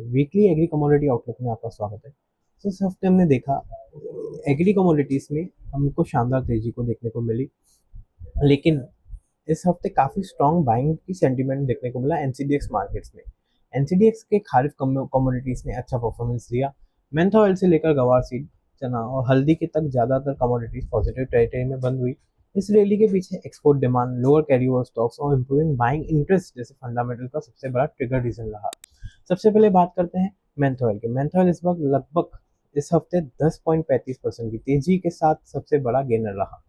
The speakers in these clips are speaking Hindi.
वीकली एग्री कमोडिटी आउटलुक में आपका स्वागत है। तो इस हफ्ते हमने देखा एग्री कमोडिटीज़ में हमको शानदार तेज़ी को देखने को मिली, लेकिन इस हफ्ते काफ़ी स्ट्रॉन्ग बाइंग की सेंटीमेंट देखने को मिला एनसीडीएक्स मार्केट्स में। एनसीडीएक्स के खारिफ कमोडिटीज़ ने अच्छा परफॉर्मेंस दिया। मेंथा ऑयल से लेकर गवार सीड, चना और हल्दी के तक ज़्यादातर कमोडिटीज़ पॉजिटिव टेरिटरी में बंद हुई। इस रैली के पीछे export demand, lower carry over stocks और इम्प्रूविंग बाइंग इंटरेस्ट जैसे फंडामेंटल का सबसे बड़ा ट्रिगर रीजन रहा। सबसे पहले बात करते हैं मेंथा ऑयल के। मेंथा ऑयल इस वक्त लगभग इस हफ्ते 10.35% की तेजी के साथ सबसे बड़ा गेनर रहा।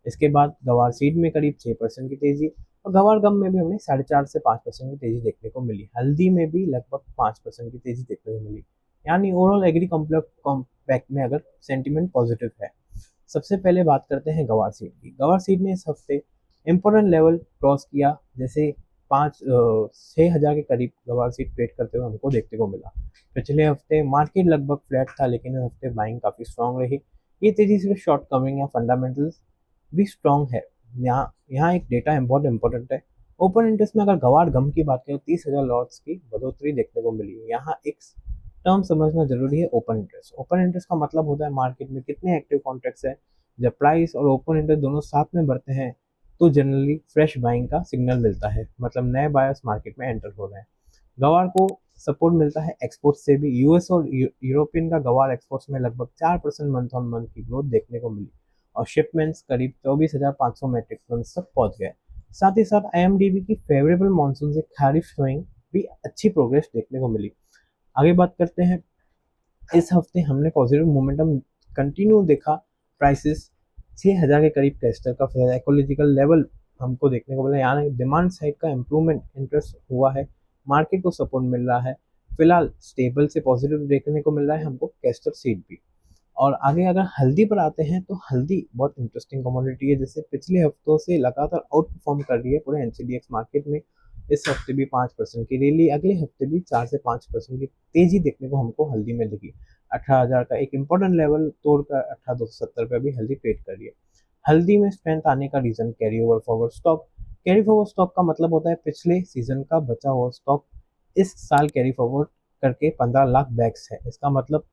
इसके बाद गवार सीड में करीब 6% की तेजी और गवार गम में भी हमें 4.5 से 5% की तेजी देखने को मिली। हल्दी में भी लगभग 5% की तेजी देखने को मिली। यानी ओवरऑल एग्री कॉम्पैक्ट में अगर सेंटीमेंट पॉजिटिव है। सबसे पहले बात करते हैं गवार सीड की। गवार सीड ने इस हफ्ते इम्पोर्टेंट लेवल क्रॉस किया, जैसे 6,000 के करीब गवार सीड ट्रेड करते हुए हमको देखने को मिला। पिछले हफ्ते मार्केट लगभग फ्लैट था, लेकिन इस हफ्ते बाइंग काफ़ी स्ट्रॉन्ग रही। ये तेजी सिर्फ शॉर्ट कवरिंग या फंडामेंटल्स भी स्ट्रॉन्ग है। यहाँ एक डेटा बहुत इंपॉर्टेंट है। ओपन इंटरेस्ट में अगर गवार गम की बात करें तो 30,000 लॉट्स की बढ़ोतरी देखने को मिली। यहाँ एक टर्म समझना जरूरी है, ओपन इंटरेस्ट। ओपन इंटरेस्ट का मतलब होता है मार्केट में कितने एक्टिव कॉन्ट्रैक्ट्स है। जब प्राइस और ओपन इंटरेस्ट दोनों साथ में बढ़ते हैं तो जनरली फ्रेश बाइंग का सिग्नल मिलता है, मतलब नए बायर्स मार्केट में एंटर हो रहे हैं। गवार को सपोर्ट मिलता है एक्सपोर्ट से भी। यूएस और यूरोपियन का गवार एक्सपोर्ट्स में लगभग 4% मंथ ऑन मंथ की ग्रोथ देखने को मिली और शिपमेंट्स करीब 24,500 मेट्रिक टन तक पहुंच गए। साथ ही साथ आईएमडीबी की फेवरेबल मानसून से खारिफ शोइंग भी अच्छी प्रोग्रेस देखने को मिली। आगे बात करते हैं, इस हफ्ते हमने पॉजिटिव मोमेंटम कंटिन्यू देखा। प्राइसेस 6,000 के करीब कैस्टर का साइकोलॉजिकल लेवल हमको देखने को मिला। यानी डिमांड साइड का इम्प्रूवमेंट इंटरेस्ट हुआ है, मार्केट को सपोर्ट मिल रहा है। फिलहाल स्टेबल से पॉजिटिव देखने को मिल रहा है हमको कैस्टर सीड भी। और आगे अगर हल्दी पर आते हैं तो हल्दी बहुत इंटरेस्टिंग कमोडिटी है, जैसे पिछले हफ्तों से लगातार आउट परफॉर्म कर रही है पूरे एनसीडीएक्स मार्केट में। इस हफ्ते भी 5% की रैली, अगले हफ्ते भी 4 से 5% की तेजी देखने को हमको हल्दी में दिखी। 18,000 का एक इंपॉर्टेंट लेवल तोड़कर 18,270 पे भी हल्दी ट्रेड कर रही है। हल्दी में स्ट्रेंथ आने का reason carry over forward stock. Carry forward stock का मतलब होता है पिछले सीजन का बचा हुआ स्टॉक इस साल कैरी फॉरवर्ड करके 15 लाख बैग्स है। इसका मतलब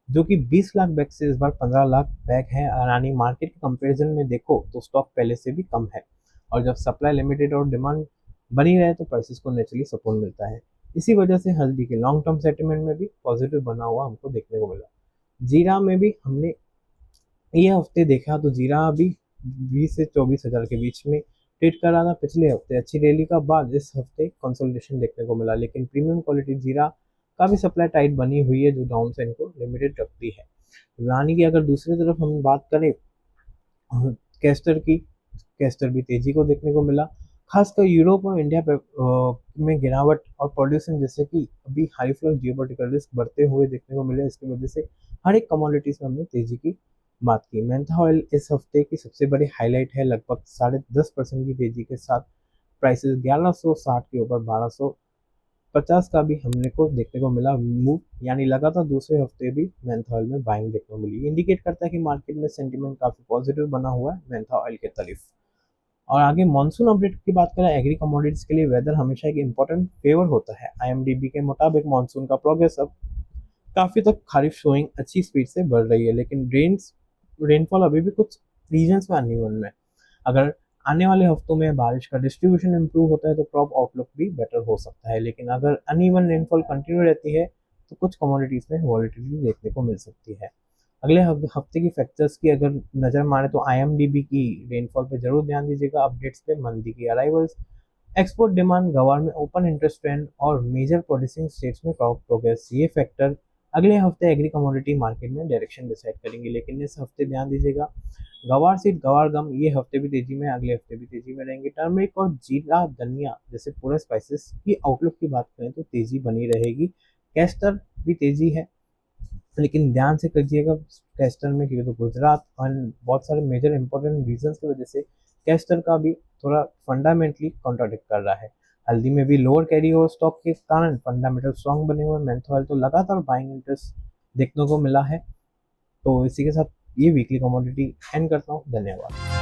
जो कि 20 लाख बैग से इस बार 15 लाख बैग है। यानी मार्केट के कंपैरिजन में देखो तो स्टॉक पहले से भी कम है। और जब सप्लाई लिमिटेड और डिमांड बनी रहे तो प्राइसेस को नेचुरली सपोर्ट मिलता है। इसी वजह से हल्दी के लॉन्ग टर्म सेटलमेंट में भी पॉजिटिव बना हुआ हमको देखने को मिला। जीरा में भी हमने ये हफ्ते देखा तो जीरा भी 20 से 24,000 के बीच में ट्रेड कर रहा था। पिछले हफ्ते अच्छी रैली का बाद इस हफ्ते कंसोलिडेशन देखने को मिला, लेकिन प्रीमियम क्वालिटी जीरा का भी सप्लाई टाइट बनी हुई है जो डाउन साइड को लिमिटेड रखती है। यानी कि अगर दूसरी तरफ हम बात करें कैस्टर की, कैस्टर भी तेजी को देखने को मिला। खासकर यूरोप और इंडिया में गिरावट और प्रोड्यूसन जैसे कि अभी हाई फ्लो जियोपॉलिटिकल रिस्क बढ़ते हुए देखने को मिले। इसकी वजह से हर एक कमोडिटीज में हमने तेजी की बात की। मेंथा ऑयल इस हफ्ते की सबसे बड़ी हाईलाइट है, लगभग 10.5% की तेजी के साथ प्राइसेस 1160 के ऊपर 1250 का भी हमने को देखने को मिला मूव। यानी लगातार दूसरे हफ्ते भी मेंथा ऑयल में बाइंग देखने को मिली। इंडिकेट करता है कि मार्केट में सेंटीमेंट काफी पॉजिटिव बना हुआ है मेंथा ऑयल के तरफ। और आगे मॉनसून अपडेट की बात करें, एग्री कमोडिटीज के लिए वेदर हमेशा एक इंपॉर्टेंट फेवर होता है। आईएमडीबी के मुताबिक मॉनसून का प्रोग्रेस अब काफी तक खारिफ शोइंग अच्छी स्पीड से बढ़ रही है, लेकिन रेनफॉल अभी भी कुछ रीजन्स में अनइवन में। अगर आने वाले हफ्तों में बारिश का डिस्ट्रीब्यूशन इंप्रूव होता है तो क्रॉप आउटलुक भी बेटर हो सकता है, लेकिन अगर अनइवन रेनफॉल कंटिन्यू रहती है तो कुछ कमोडिटीज में वॉलेटिलिटी देखने को मिल सकती है। अगले हफ्ते की फैक्टर्स की अगर नजर मारे तो आईएमडीबी की रेनफॉल पे जरूर ध्यान दीजिएगा। अपडेट्स पे मंदी की अराइवल्स, एक्सपोर्ट डिमांड, गवार में ओपन इंटरेस्ट ट्रेंड और मेजर प्रोड्यूसिंग स्टेट्स में क्रॉप प्रोग्रेस, ये फैक्टर अगले हफ्ते एग्री कमोडिटी मार्केट में डायरेक्शन डिसाइड करेंगे। लेकिन इस हफ्ते ध्यान दीजिएगा, गवार सीड, गवार गम ये हफ्ते भी तेजी में, अगले हफ्ते भी तेजी में रहेंगे। टर्मरिक और जीरा, धनिया जैसे पूरे स्पाइसेस की आउटलुक की बात करें तो तेजी बनी रहेगी। कैस्टर भी तेजी है, लेकिन ध्यान से करिएगा कैस्टर में, क्योंकि तो गुजरात और बहुत सारे मेजर इंपॉर्टेंट रीजंस की वजह से कैस्टर का भी थोड़ा फंडामेंटली कॉन्ट्राडिक्ट कर रहा है। हल्दी में भी लोअर कैरी ओवर स्टॉक के कारण फंडामेंटल स्ट्रॉन्ग बने हुए। मेंथा ऑयल तो लगातार बाइंग इंटरेस्ट देखने को मिला है। तो इसी के साथ ये वीकली कमोडिटी एंड करता हूँ। धन्यवाद।